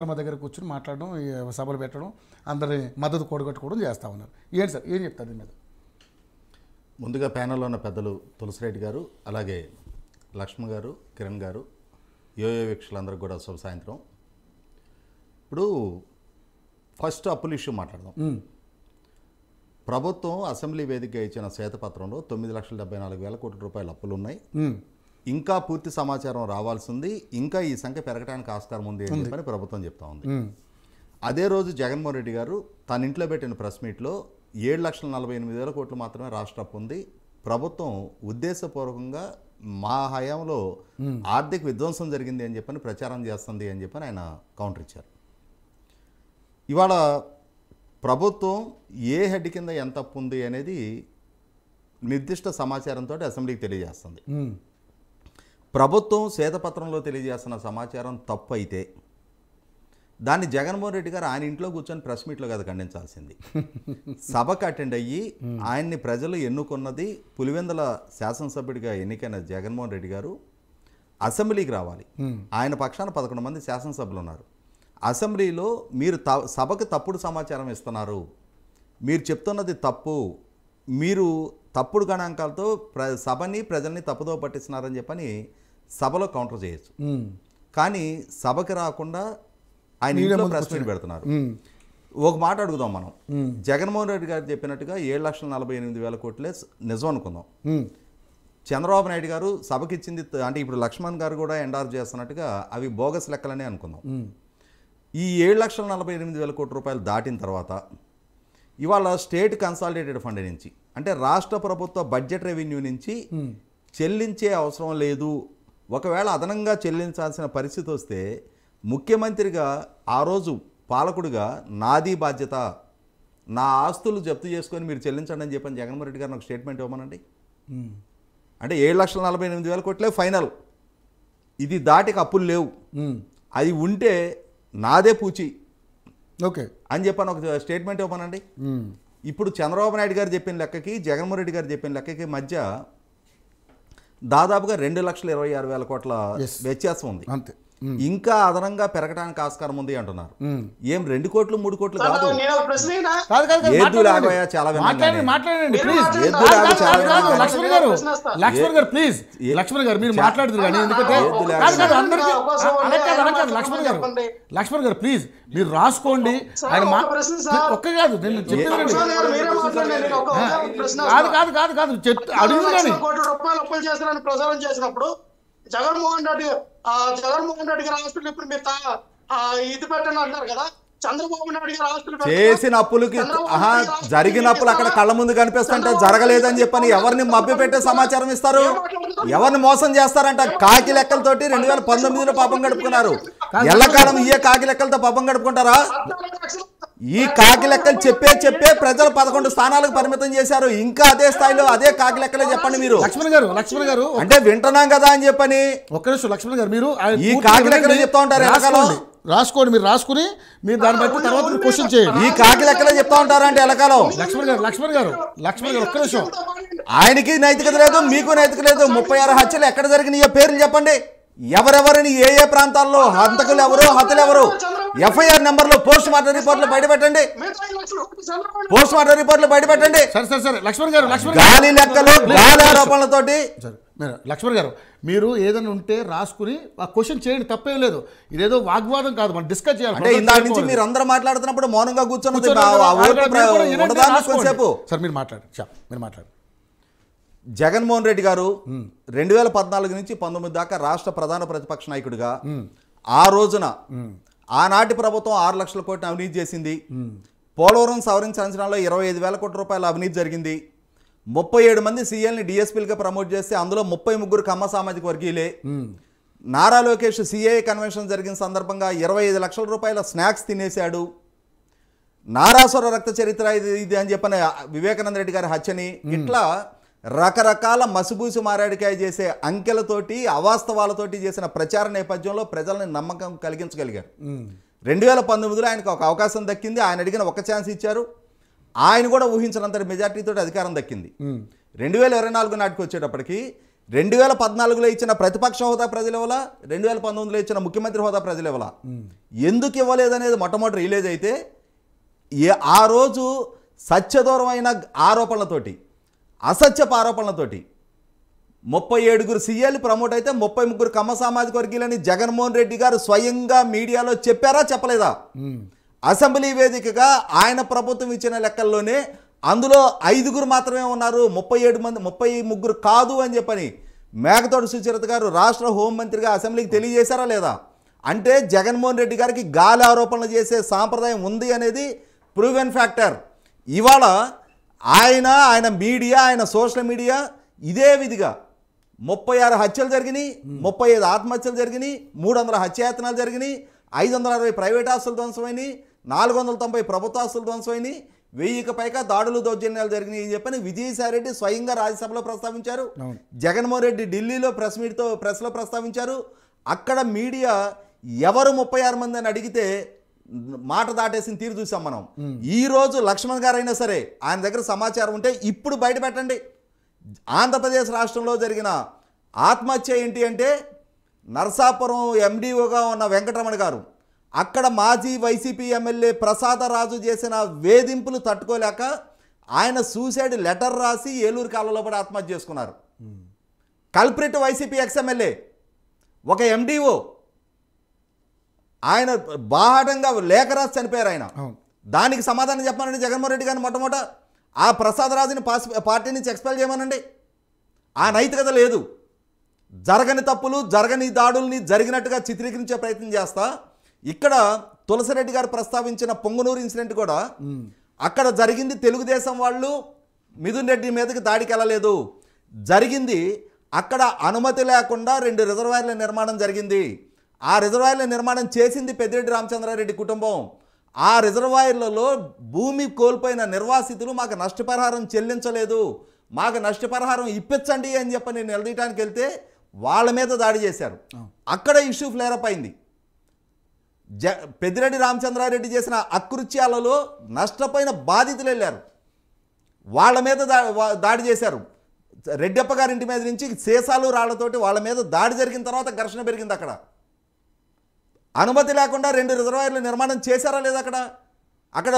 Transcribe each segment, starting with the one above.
మా దగ్గర కూర్చొని మాట్లాడడం, సభలు పెట్టడం, అందరి మద్దతు కూడగట్టుకోవడం చేస్తూ ఉన్నారు. ఏంటి సార్, ఏం చెప్తారు దీని మీద? ముందుగా ప్యానెల్లో ఉన్న పెద్దలు తులసిరెడ్డి గారు, అలాగే లక్ష్మణ్ గారు, కిరణ్ గారు, యోయో వీక్షకులందరికీ కూడా శుభ సాయంత్రం. ఇప్పుడు ఫస్ట్ అప్పుల ఇష్యూ మాట్లాడదాం. ప్రభుత్వం అసెంబ్లీ వేదికగా ఇచ్చిన శ్వేతపత్రంలో 9,74,000 కోట్ల రూపాయల అప్పులు ఉన్నాయి. ఇంకా పూర్తి సమాచారం రావాల్సింది, ఇంకా ఈ సంఖ్య పెరగడానికి ఆస్కారం ఉంది అని చెప్పని ప్రభుత్వం చెప్తా ఉంది. అదే రోజు జగన్మోహన్ రెడ్డి గారు తన ఇంట్లో పెట్టిన ప్రెస్ మీట్లో 7,48,000 కోట్లు మాత్రమే రాష్ట్ర అప్పు ఉంది, ప్రభుత్వం ఉద్దేశపూర్వకంగా మా హయాంలో ఆర్థిక విధ్వంసం జరిగింది అని చెప్పని ప్రచారం చేస్తుంది అని చెప్పని ఆయన కౌంటర్ ఇచ్చారు. ఇవాళ ప్రభుత్వం ఏ హెడ్ కింద ఎంత అప్పు ఉంది అనేది నిర్దిష్ట సమాచారంతో అసెంబ్లీకి తెలియజేస్తుంది. ప్రభుత్వం శ్వేతపత్రంలో తెలియజేస్తున్న సమాచారం తప్పు అయితే దాన్ని జగన్మోహన్ రెడ్డి గారు ఆయన ఇంట్లో కూర్చొని ప్రెస్ మీట్లో కదా ఖండించాల్సింది. సభకు అటెండ్ అయ్యి ఆయన్ని ప్రజలు ఎన్నుకున్నది, పులివెందుల శాసనసభ్యుడిగా ఎన్నికైన జగన్మోహన్ రెడ్డి గారు అసెంబ్లీకి రావాలి. ఆయన పక్షాన 11 మంది శాసనసభ్యులు ఉన్నారు. అసెంబ్లీలో మీరు సభకు తప్పుడు సమాచారం ఇస్తున్నారు, మీరు చెప్తున్నది తప్పు, మీరు తప్పుడు గణాంకాలతో సభని ప్రజల్ని తప్పుదో పట్టిస్తున్నారని చెప్పని సభలో కౌంటర్ చేయొచ్చు. కానీ సభకి రాకుండా ఆయన ఇంట్లో ప్రెస్ మీట్ పెడుతున్నారు. ఒక మాట అడుగుదాం మనం, జగన్మోహన్ రెడ్డి గారు చెప్పినట్టుగా 7,48,000 కోట్లే నిజం అనుకుందాం. చంద్రబాబు నాయుడు గారు సభకి ఇచ్చింది, అంటే ఇప్పుడు లక్ష్మణ్ గారు కూడా ఎండార్ చేస్తున్నట్టుగా అవి బోగస్ లెక్కలనే అనుకుందాం. ఈ 7,48,000 కోట్ల రూపాయలు దాటిన తర్వాత ఇవాళ స్టేట్ కన్సాలిడేటెడ్ ఫండ్ నుంచి, అంటే రాష్ట్ర ప్రభుత్వ బడ్జెట్ రెవెన్యూ నుంచి చెల్లించే అవసరం లేదు, ఒకవేళ అదనంగా చెల్లించాల్సిన పరిస్థితి వస్తే ముఖ్యమంత్రిగా ఆ రోజు పాలకుడిగా నాది బాధ్యత, నా ఆస్తులు జప్తు చేసుకొని మీరు చెల్లించండి అని చెప్పని జగన్మోహన్ రెడ్డి గారిని ఒక స్టేట్మెంట్ ఇవ్వమనండి. అంటే 7,48,000 కోట్లే ఫైనల్, ఇది దాటికి అప్పులు లేవు, అది ఉంటే నాదే పూచి ఓకే అని చెప్పని ఒక స్టేట్మెంట్ ఇవ్వమనండి. ఇప్పుడు చంద్రబాబు నాయుడు గారు చెప్పిన లెక్కకి జగన్మోహన్ రెడ్డి గారు చెప్పిన లెక్కకి మధ్య దాదాపుగా 2,26,000 కోట్ల వ్యత్యాసం ఉంది. అంతే, ఇంకా అదనంగా పెరగడానికి ఆస్కారం ఉంది అంటున్నారు. ఏం 2 కోట్లు 3 కోట్లు కాదు, లక్ష్మణ్ గారు ప్లీజ్, లక్ష్మణ్ గారు మీరు మాట్లాడుతున్నారు కానీ, ఎందుకంటే లక్ష్మణ్ గారు ప్లీజ్ మీరు రాసుకోండి. ఆయన ఒక్క కాదు, నేను చెప్పేది కాదు కాదు కాదు అడుగుతుంది కానీ ప్రచారం చేసినప్పుడు జగన్మోహన్ రెడ్డి గారి హాస్పిటల్ ఇప్పుడు మీరు ఇది పెట్టండి అంటారు కదా. చంద్రబాబు నాయుడు గారి హాస్పిటల్ చేసిన అప్పులకి జరిగిన అప్పులు అక్కడ కళ్ళ ముందు కనిపిస్తుంటే జరగలేదని చెప్పని ఎవరిని మభ్య పెట్టే సమాచారం ఇస్తారు, ఎవరిని మోసం చేస్తారంట. కాకి లెక్కలతోటి 2019లో పాపం గడుపుకున్నారు. ఎల్లకాలం ఇయే కాకి లెక్కలతో పాపం గడుపుకుంటారా? ఈ కాకి లెక్కలు చెప్పే ప్రజలు 11 స్థానాలకు పరిమితం చేశారు. ఇంకా అదే స్థాయిలో అదే కాకి లెక్కలే చెప్పండి మీరు. లక్ష్మణ్ గారు అంటే వింటున్నాం కదా అని చెప్పని ఒక్క నిమిషం లక్ష్మణ్ గారు మీరు ఈ కాకి లెక్కలు చెప్తా ఉంటారు. రాసుకోండి, మీరు రాసుకుని మీరు దాన్ని బట్టి తర్వాత క్వశ్చన్ చేయండి. ఈ కాకి లెక్కలే చెప్తా ఉంటారా అంటే ఎలకాలం? లక్ష్మణ్ గారు ఒక్క నిమిషం. ఆయనకి నైతికత లేదు, మీకు నైతికత లేదు. 36 హత్యలు ఎక్కడ జరిగినాయో పేర్లు చెప్పండి. ఎవరెవరిని ఏ ప్రాంతాల్లో హంతకులు ఎవరు, హతులు ఎవరు, ఎఫ్ఐఆర్ నెంబర్లు, పోస్ట్ మార్టం రిపోర్ట్లు బయటపెట్టండి. పోస్ట్ మార్టం రిపోర్ట్లు బయటపెట్టండి. సరే లక్ష్మణ్ గారు, గాలి లెక్కలు, గాలి ఆరోపణలతోటి. లక్ష్మణ్ గారు మీరు ఏదైనా ఉంటే రాసుకుని ఆ క్వశ్చన్ చేయండి, తప్పేం లేదు. ఇదేదో వాగ్వాదం కాదు, మనం డిస్కస్ చేయాలి. అంటే ఇందాక నుంచి మీరు అందరూ మాట్లాడుతున్నప్పుడు మౌనంగా కూర్చొని సార్ మీరు మాట్లాడు. జగన్మోహన్ రెడ్డి గారు 2014 నుంచి 19 దాకా రాష్ట్ర ప్రధాన ప్రతిపక్ష నాయకుడిగా ఆ రోజున ఆనాటి ప్రభుత్వం 6 లక్షల కోట్ల అవినీతి చేసింది. పోలవరం సవరించిన అంచనాలో 25,000 కోట్ల రూపాయల అవినీతి జరిగింది. 37 మంది సీఎల్ని డిఎస్పీలుగా ప్రమోట్ చేస్తే అందులో 33 కమ్మ సామాజిక వర్గీయులే. నారా లోకేష్ సిఏఏ కన్వెన్షన్ జరిగిన సందర్భంగా 25 లక్షల రూపాయల స్నాక్స్ తినేశాడు. నారాసుర రక్త చరిత్ర ఇది అని చెప్పని వివేకానంద రెడ్డి గారి హత్యని, ఇట్లా రకరకాల మసిబూసి మారాడికాయ చేసే అంకెలతోటి అవాస్తవాలతోటి చేసిన ప్రచార నేపథ్యంలో ప్రజల్ని నమ్మకం కలిగించగలిగారు. 2019లో ఆయనకు ఒక అవకాశం దక్కింది. ఆయన అడిగిన ఒక ఛాన్స్ ఇచ్చారు. ఆయన కూడా ఊహించినంత మెజార్టీతో అధికారం దక్కింది. 2024 నాటికి వచ్చేటప్పటికి 2014లో ఇచ్చిన ప్రతిపక్ష హోదా ప్రజలు ఇవ్వాలా, 2019లో ఇచ్చిన ముఖ్యమంత్రి హోదా ప్రజలు ఇవ్వాలా. ఎందుకు ఇవ్వలేదనేది మొట్టమొదటి రిలీజ్ అయితే ఆ రోజు సత్యదూరమైన ఆరోపణలతోటి, అసత్యపు ఆరోపణలతోటి 37 సీఎలు ప్రమోట్ అయితే 33 కమ్మ సామాజిక వర్గీయులని జగన్మోహన్ రెడ్డి గారు స్వయంగా మీడియాలో చెప్పారా చెప్పలేదా? అసెంబ్లీ వేదికగా ఆయన ప్రభుత్వం ఇచ్చిన లెక్కల్లోనే అందులో 5 మాత్రమే ఉన్నారు, 33 కాదు అని చెప్పని మేకతోటి సుచరిత గారు రాష్ట్ర హోంమంత్రిగా అసెంబ్లీకి తెలియజేశారా లేదా? అంటే జగన్మోహన్ రెడ్డి గారికి గాలి ఆరోపణలు చేసే సాంప్రదాయం ఉంది అనేది ప్రూవెన్ ఫ్యాక్టర్. ఇవాళ ఆయన మీడియా, ఆయన సోషల్ మీడియా ఇదే విధిగా 36 హత్యలు జరిగినాయి, 35 ఆత్మహత్యలు జరిగినాయి, 300 హత్యాయత్నాలు జరిగినాయి, 560 ప్రైవేట్ ఆస్తులు ధ్వంసమైనాయి, 490 ప్రభుత్వ ఆస్తులు ధ్వంసమైనాయి, 1000కి పైగా దాడులు దౌర్జన్యాలు జరిగినాయి అని చెప్పని విజయసాయి రెడ్డి స్వయంగా రాజ్యసభలో ప్రస్తావించారు. జగన్మోహన్ రెడ్డి ఢిల్లీలో ప్రెస్లో ప్రస్తావించారు. అక్కడ మీడియా ఎవరు 36 మంది అని అడిగితే మాట దాటేసిన తీరు చూసాం మనం. ఈ రోజు లక్ష్మణ్ గారు అయినా సరే ఆయన దగ్గర సమాచారం ఉంటే ఇప్పుడు బయట పెట్టండి. ఆంధ్రప్రదేశ్ రాష్ట్రంలో జరిగిన ఆత్మహత్య ఏంటి అంటే నరసాపురం ఎండిఓగా ఉన్న వెంకటరమణ గారు అక్కడ మాజీ వైసీపీ ఎమ్మెల్యే ప్రసాదరాజు చేసిన వేధింపులు తట్టుకోలేక ఆయన సూసైడ్ లెటర్ రాసి ఏలూరు కాలంలో పడి ఆత్మహత్య చేసుకున్నారు. కల్ప్రిట్ వైసీపీ ఎక్స్ఎమ్మెల్యే ఒక ఎండిఓ ఆయన బాహాటంగా లేఖ రాసి చనిపోయారు. ఆయన దానికి సమాధానం చెప్పానండి జగన్మోహన్ రెడ్డి గారిని. మొట్టమొదట ఆ ప్రసాదరాజుని పార్టీ నుంచి ఎక్స్పెల్ చేయమనండి. ఆ నైతికత లేదు. జరగని తప్పులు, జరగని దాడుల్ని జరిగినట్టుగా చిత్రీకరించే ప్రయత్నం చేస్తా. ఇక్కడ తులసిరెడ్డి గారు ప్రస్తావించిన పొంగునూరు ఇన్సిడెంట్ కూడా అక్కడ జరిగింది తెలుగుదేశం వాళ్ళు మిథున్ రెడ్డి మీదకి దాడికి వెళ్ళలేదు. జరిగింది అక్కడ అనుమతి లేకుండా 2 రిజర్వాయర్ల నిర్మాణం జరిగింది. ఆ రిజర్వాయర్ల నిర్మాణం చేసింది పెద్దిరెడ్డి రామచంద్రారెడ్డి కుటుంబం. ఆ రిజర్వాయర్లలో భూమి కోల్పోయిన నిర్వాసితులు మాకు నష్టపరిహారం చెల్లించలేదు, మాకు నష్టపరిహారం ఇప్పించండి అని చెప్పి నేను నిలదీయడానికి వెళ్తే వాళ్ళ మీద దాడి చేశారు. అక్కడ ఇష్యూ ఫ్లేరప్ అయింది. పెద్దిరెడ్డి రామచంద్రారెడ్డి చేసిన అకృత్యాలలో నష్టపోయిన బాధితులు వెళ్ళారు, వాళ్ళ మీద దాడి చేశారు. రెడ్డప్ప గారి ఇంటి మీద నుంచి సీసాలు రాళ్లతోటి వాళ్ళ మీద దాడి జరిగిన తర్వాత ఘర్షణ పెరిగింది. అక్కడ అనుమతి లేకుండా 2 రిజర్వాయర్ల నిర్మాణం చేశారా లేదా? అక్కడ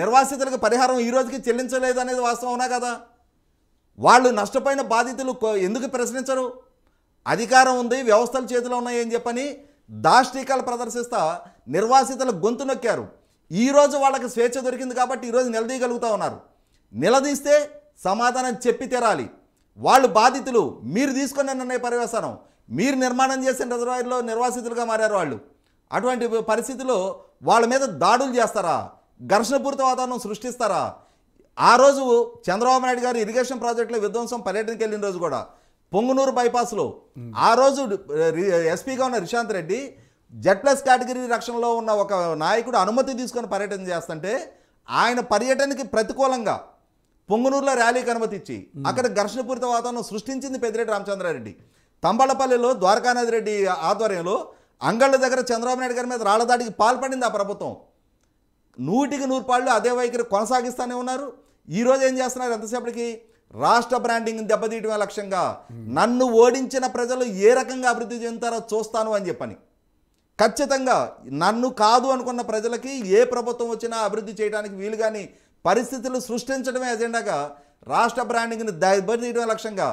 నిర్వాసితులకు పరిహారం ఈ రోజుకి చెల్లించలేదు అనేది వాస్తవం అవునా కదా? వాళ్ళు నష్టపోయిన బాధితులు ఎందుకు ప్రశ్నించరు? అధికారం ఉంది, వ్యవస్థల చేతిలో ఉన్నాయి అని చెప్పని దాష్టీకాలు ప్రదర్శిస్తా నిర్వాసితుల గొంతు నొక్కారు. ఈరోజు వాళ్ళకి స్వేచ్ఛ దొరికింది కాబట్టి ఈరోజు నిలదీయగలుగుతూ ఉన్నారు. నిలదీస్తే సమాధానం చెప్పి తీరాలి. వాళ్ళు బాధితులు, మీరు తీసుకున్న నిర్ణయ పర్యవసానం, మీరు నిర్మాణం చేసిన రిజర్వాయర్లో నిర్వాసితులుగా మారారు వాళ్ళు. అటువంటి పరిస్థితిలో వాళ్ళ మీద దాడులు చేస్తారా? ఘర్షణపూరిత వాతావరణం సృష్టిస్తారా? ఆ రోజు చంద్రబాబు నాయుడు గారు ఇరిగేషన్ ప్రాజెక్టులో విధ్వంసం పర్యటనకి వెళ్ళిన రోజు కూడా పొంగునూరు బైపాస్లో ఆ రోజు ఎస్పీగా ఉన్న రిశాంత్ రెడ్డి Z+ కేటగిరీ రక్షణలో ఉన్న ఒక నాయకుడు అనుమతి తీసుకొని పర్యటన చేస్తుంటే ఆయన పర్యటనకి ప్రతికూలంగా పొంగునూరులో ర్యాలీకి అనుమతి ఇచ్చి అక్కడ ఘర్షణపూరిత వాతావరణం సృష్టించింది పెద్దిరెడ్డి రామచంద్రారెడ్డి. తంబళ్లపల్లిలో ద్వారకానాథ్ రెడ్డి ఆధ్వర్యంలో అంగళ్ళ దగ్గర చంద్రబాబు నాయుడు గారి మీద రాళ్ల దాడికి పాల్పడింది ఆ ప్రభుత్వం. 100% అదే వైఖరి కొనసాగిస్తూనే ఉన్నారు. ఈరోజు ఏం చేస్తున్నారు? ఎంతసేపటికి రాష్ట్ర బ్రాండింగ్ దెబ్బతీయటమే లక్ష్యంగా నన్ను ఓడించిన ప్రజలు ఏ రకంగా అభివృద్ధి చెందుతారో చూస్తాను అని చెప్పని. ఖచ్చితంగా నన్ను కాదు అనుకున్న ప్రజలకి ఏ ప్రభుత్వం వచ్చినా అభివృద్ధి చేయడానికి వీలుగాని పరిస్థితులు సృష్టించడమే ఎజెండాగా రాష్ట్ర బ్రాండింగ్ని దెబ్బతీయటమే లక్ష్యంగా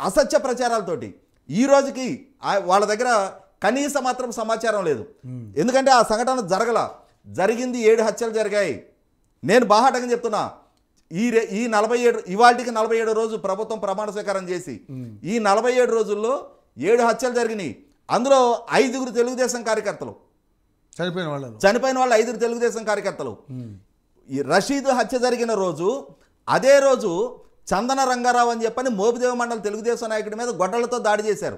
అసత్య ప్రచారాలతోటి ఈ రోజుకి వాళ్ళ దగ్గర కనీస మాత్రం సమాచారం లేదు. ఎందుకంటే ఆ సంఘటన జరిగింది 7 హత్యలు జరిగాయి. నేను బాహాటంగా చెప్తున్నా, ఈ 47 ఇవాళకి 47 రోజు ప్రభుత్వం ప్రమాణ స్వీకారం చేసి ఈ 47 రోజుల్లో 7 హత్యలు జరిగినాయి. అందులో 5 తెలుగుదేశం కార్యకర్తలు చనిపోయిన వాళ్ళు 5 తెలుగుదేశం కార్యకర్తలు. ఈ రషీద్ హత్య జరిగిన రోజు అదే రోజు చందన రంగారావు అని చెప్పని మోపిదేవ మండల తెలుగుదేశం నాయకుడి మీద గొడ్డలతో దాడి చేశారు.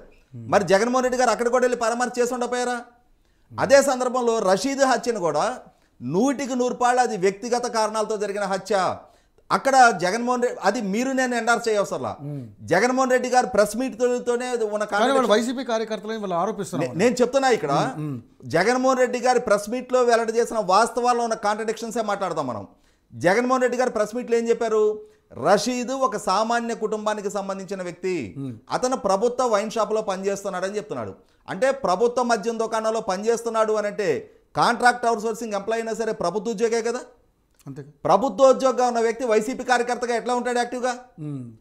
మరి జగన్మోహన్ రెడ్డి గారు అక్కడ కూడా వెళ్ళి పరామర్శ చేసి ఉండపోయారా? అదే సందర్భంలో రషీద్ హత్యను కూడా 100% అది వ్యక్తిగత కారణాలతో జరిగిన హత్య. అక్కడ జగన్మోహన్ రెడ్డి అది మీరు నేను ఎండార్ చేయవసరలా. జగన్మోహన్ రెడ్డి గారు ప్రెస్ మీట్తోనే ఉన్న వైసీపీ కార్యకర్తలు వాళ్ళు ఆరోపిస్తున్నారు. నేను చెప్తున్నా ఇక్కడ జగన్మోహన్ రెడ్డి గారి ప్రెస్ మీట్లో వెల్లడి చేసిన వాస్తవాల్లో ఉన్న కాంట్రడిక్షన్సే మాట్లాడదాం మనం. జగన్మోహన్ రెడ్డి గారు ప్రెస్ మీట్లో ఏం చెప్పారు? రషీద్ ఒక సామాన్య కుటుంబానికి సంబంధించిన వ్యక్తి. అతను ప్రభుత్వ వైన్ షాప్లో పనిచేస్తున్నాడని చెప్తున్నాడు. అంటే ప్రభుత్వ మద్యం దుకాణంలో పనిచేస్తున్నాడు అని అంటే కాంట్రాక్ట్ అవుట్ సోర్సింగ్ ఎంప్లాయీ అయినా సరే ప్రభుత్వ ఉద్యోగే కదా. అంతే. ప్రభుత్వ ఉద్యోగంగా ఉన్న వ్యక్తి వైసీపీ కార్యకర్తగా ఎట్లా ఉంటాడు యాక్టివ్గా?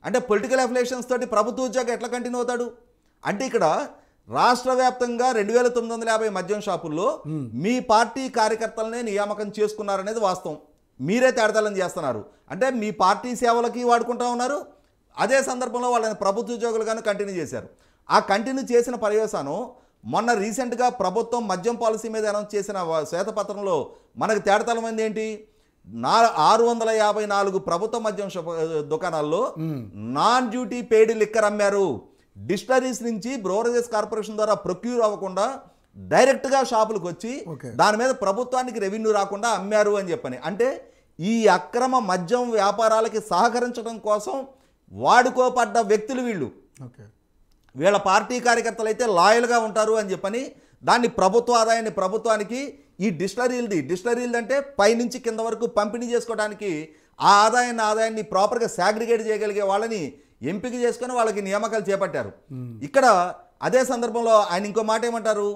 అంటే పొలిటికల్ అఫిలియేషన్స్ తోటి ప్రభుత్వ ఉద్యోగం ఎట్లా కంటిన్యూ అవుతాడు? అంటే ఇక్కడ రాష్ట్ర వ్యాప్తంగా 2950 మద్యం షాపుల్లో మీ పార్టీ కార్యకర్తలనే నియామకం చేసుకున్నారనేది వాస్తవం. మీరే తేడతలం చేస్తున్నారు. అంటే మీ పార్టీ సేవలకి వాడుకుంటా ఉన్నారు, అదే సందర్భంలో వాళ్ళని ప్రభుత్వ ఉద్యోగులుగాను కంటిన్యూ చేశారు. ఆ కంటిన్యూ చేసిన పర్యవసానం మొన్న రీసెంట్గా ప్రభుత్వం మద్యం పాలసీ మీద అనౌన్స్ చేసిన శ్వేతపత్రంలో మనకు తేడతలమైంది ఏంటి? 654 ప్రభుత్వ మద్యం దుకాణాల్లో నాన్ డ్యూటీ పెయిడ్ లిక్కర్ అమ్మారు. డిస్టరీస్ నుంచి బ్రోవరేజెస్ కార్పొరేషన్ ద్వారా ప్రొక్యూర్ అవ్వకుండా డైరెక్ట్గా షాపులకు వచ్చి దాని మీద ప్రభుత్వానికి రెవెన్యూ రాకుండా అమ్మారు అని చెప్పని. అంటే ఈ అక్రమ మద్యం వ్యాపారాలకి సహకరించడం కోసం వాడుకోపడ్డ వ్యక్తులు వీళ్ళు. వీళ్ళ పార్టీ కార్యకర్తలు అయితే లాయల్గా ఉంటారు అని చెప్పని దాన్ని ప్రభుత్వ ఆదాయాన్ని ప్రభుత్వానికి ఈ డిస్టరీలది అంటే పైనుంచి కింద వరకు పంపిణీ చేసుకోవడానికి ఆ ఆదాయాన్ని ప్రాపర్గా సాగ్రిగేట్ చేయగలిగే వాళ్ళని ఎంపిక చేసుకొని వాళ్ళకి నియామకాలు చేపట్టారు. ఇక్కడ అదే సందర్భంలో ఆయన ఇంకో మాట ఏమంటారు?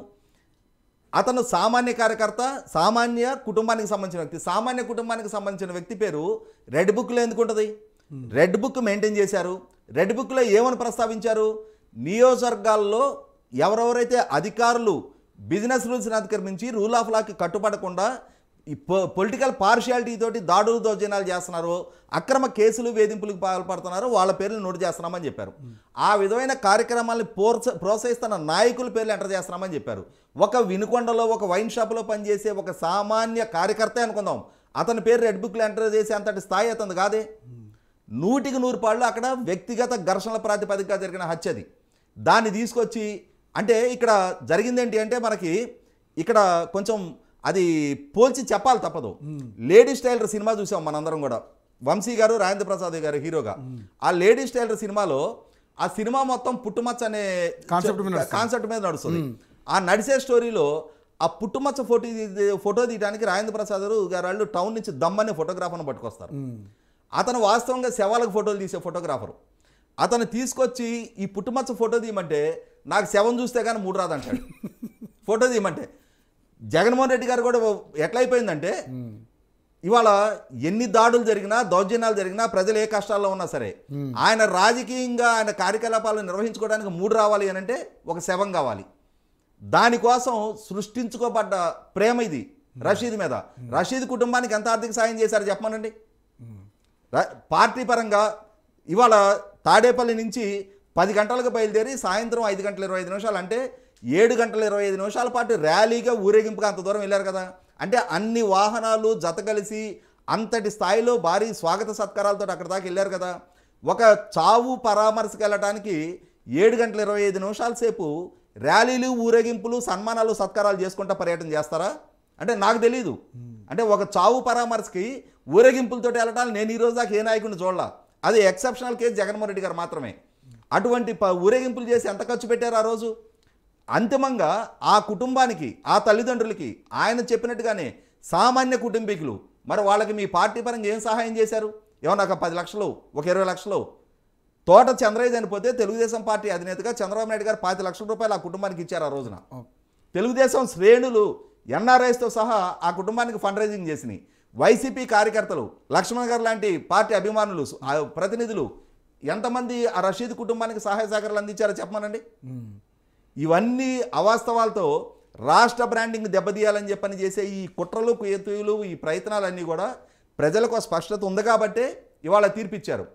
అతను సామాన్య కార్యకర్త, సామాన్య కుటుంబానికి సంబంధించిన వ్యక్తి. సామాన్య కుటుంబానికి సంబంధించిన వ్యక్తి పేరు రెడ్ బుక్లో ఎందుకు ఉంటుంది? రెడ్ బుక్ మెయింటైన్ చేశారు. రెడ్ బుక్లో ఏమని ప్రస్తావించారు? నియోజకవర్గాల్లో ఎవరెవరైతే అధికారులు బిజినెస్ రూల్స్ని అతిక్రమించి రూల్ ఆఫ్ లాకి కట్టుబడకుండా ఈ పొలిటికల్ పార్షియాలిటీ తోటి దాడులు దౌర్జన్యాలు చేస్తున్నారో, అక్రమ కేసులు వేధింపులకు పాల్పడుతున్నారో వాళ్ళ పేర్లు నోటు చేస్తున్నామని చెప్పారు. ఆ విధమైన కార్యక్రమాలను ప్రోత్సహిస్తున్న నాయకుల పేర్లు ఎంటర్ చేస్తున్నామని చెప్పారు. ఒక వినుకొండలో ఒక వైన్ షాప్లో పనిచేసే ఒక సామాన్య కార్యకర్తే అనుకుందాం, అతని పేరు రెడ్ బుక్లో ఎంటర్ చేసే అంతటి స్థాయి అతను కాదే. 100కి 100 అక్కడ వ్యక్తిగత ఘర్షణల ప్రాతిపదికగా జరిగిన హత్య అది. దాన్ని తీసుకొచ్చి అంటే ఇక్కడ జరిగిందేంటి అంటే మనకి ఇక్కడ కొంచెం అది పోల్చి చెప్పాలి తప్పదు. లేడీస్ టైలర్ సినిమా చూసాం మనందరం కూడా, వంశీ గారు రాజేంద్ర ప్రసాద్ గారు హీరోగా. ఆ లేడీస్ టైలర్ సినిమాలో ఆ సినిమా మొత్తం పుట్టుమచ్చ అనే కాన్సెప్ట్ మీద నడుస్తుంది. ఆ నడిచే స్టోరీలో ఆ పుట్టుమచ్చ ఫోటో తీయడానికి రాజేంద్ర ప్రసాద్ గారు వాళ్ళు టౌన్ నుంచి దమ్మనే ఫోటోగ్రాఫర్ని పట్టుకొస్తారు. అతను వాస్తవంగా శవాలకు ఫోటోలు తీసే ఫోటోగ్రాఫరు. అతను తీసుకొచ్చి ఈ పుట్టుమచ్చ ఫోటో తీయమంటే నాకు శవం చూస్తే కానీ మూడు రాదంటాడు. ఫోటో తీయమంటే జగన్మోహన్ రెడ్డి గారు కూడా ఎట్లయిపోయిందంటే ఇవాళ ఎన్ని దాడులు జరిగినా దౌర్జన్యాలు జరిగినా ప్రజలు ఏ కష్టాల్లో ఉన్నా సరే ఆయన రాజకీయంగా ఆయన కార్యకలాపాలను నిర్వహించుకోవడానికి మూడు రావాలి అని అంటే ఒక శవం కావాలి. దానికోసం సృష్టించుకోబడ్డ ప్రేమ ఇది రషీద్ మీద. రషీద్ కుటుంబానికి ఎంత ఆర్థిక సాయం చేశారు చెప్పమనండి. పార్టీ పరంగా ఇవాళ తాడేపల్లి నుంచి 10 గంటలకు బయలుదేరి సాయంత్రం 5 గంటల 25 నిమిషాలు అంటే 7 గంటల 25 నిమిషాల పాటు ర్యాలీగా ఊరేగింపుగా అంత దూరం వెళ్ళారు కదా. అంటే అన్ని వాహనాలు జత కలిసి అంతటి స్థాయిలో భారీ స్వాగత సత్కారాలతో అక్కడ దాకా వెళ్ళారు కదా. ఒక చావు పరామర్శకు వెళ్ళటానికి 7 గంటల 25 నిమిషాల సేపు ర్యాలీలు ఊరేగింపులు సన్మానాలు సత్కారాలు చేసుకుంటా పర్యటన చేస్తారా అంటే నాకు తెలీదు. అంటే ఒక చావు పరామర్శకి ఊరేగింపులతో వెళ్ళటాలు నేను ఈరోజు దాకా ఏ నాయకుడిని చూడాల. అది ఎక్సెప్షనల్ కేసు జగన్మోహన్ రెడ్డి గారు మాత్రమే. అటువంటి ఊరేగింపులు చేసి ఎంత ఖర్చు పెట్టారు ఆ రోజు. అంతిమంగా ఆ కుటుంబానికి ఆ తల్లిదండ్రులకి ఆయన చెప్పినట్టుగానే సామాన్య కుటుంబీకులు మరి వాళ్ళకి మీ పార్టీ పరంగా ఏం సహాయం చేశారు? ఏమన్నా ఒక 10 లక్షలు ఒక 20 లక్షలు తోట చంద్రయ్య చనిపోతే తెలుగుదేశం పార్టీ అధినేతగా చంద్రబాబు నాయుడు గారు 5 లక్షల రూపాయలు ఆ కుటుంబానికి ఇచ్చారు ఆ రోజున. తెలుగుదేశం శ్రేణులు ఎన్ఆర్ఐస్తో సహా ఆ కుటుంబానికి ఫండ్ రైజింగ్ చేసినాయి. వైసీపీ కార్యకర్తలు లక్ష్మణ్ గారు లాంటి పార్టీ అభిమానులు ప్రతినిధులు ఎంతమంది ఆ రషీద్ కుటుంబానికి సహాయ సహకారాలు అందించారో చెప్పమనండి. ఇవన్నీ అవాస్తవాలతో రాష్ట్ర బ్రాండింగ్ దెబ్బతీయాలని చెప్పని చేసే ఈ కుట్రలు కుయతులు ఈ ప్రయత్నాలన్నీ కూడా ప్రజలకు స్పష్టత ఉంది కాబట్టే ఇవాళ తీర్పిచ్చారు.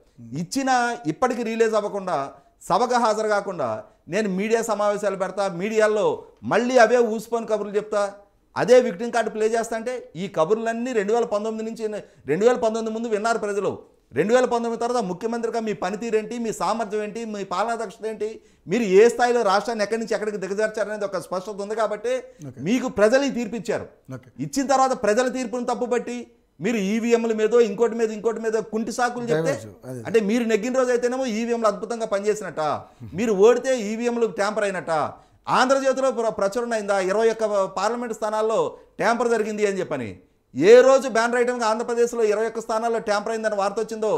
ఇచ్చిన ఇప్పటికీ రిలీజ్ అవ్వకుండా సభకు హాజరు కాకుండా నేను మీడియా సమావేశాలు పెడతా, మీడియాలో మళ్ళీ అవే ఊసిపోని కబుర్లు చెప్తా, అదే విక్టింగ్ కార్డు ప్లే చేస్తా అంటే ఈ కబుర్లన్నీ 2019 నుంచి 2019 ముందు విన్నారు ప్రజలు. 2019 తర్వాత ముఖ్యమంత్రిగా మీ పనితీరు ఏంటి, మీ సామర్థ్యం ఏంటి, మీ పాలనా దక్షత ఏంటి, మీరు ఏ స్థాయిలో రాష్ట్రాన్ని ఎక్కడి నుంచి ఎక్కడికి దిగజార్చారనేది ఒక స్పష్టత ఉంది కాబట్టి మీకు ప్రజలు తీర్పిచ్చారు. ఇచ్చిన తర్వాత ప్రజల తీర్పును తప్పుబట్టి మీరు ఈవీఎంల మీదో ఇంకోటి మీద కుంటి సాకులు చెప్తే అంటే మీరు నెగ్గిన రోజు అయితేనేమో ఈవీఎంలు అద్భుతంగా పనిచేసినట్ట, మీరు ఓడితే ఈవీఎంలు ట్యాంపర్ అయినట్ట. ఆంధ్రజ్యోతిలో ప్రచురణ అయిందా 21 పార్లమెంటు స్థానాల్లో ట్యాంపర్ జరిగింది అని చెప్పని. ఏ రోజు బ్యాన్ రైటంగా ఆంధ్రప్రదేశ్లో 21 స్థానాల్లో ట్యాంపర్ అయిందని వార్త వచ్చిందో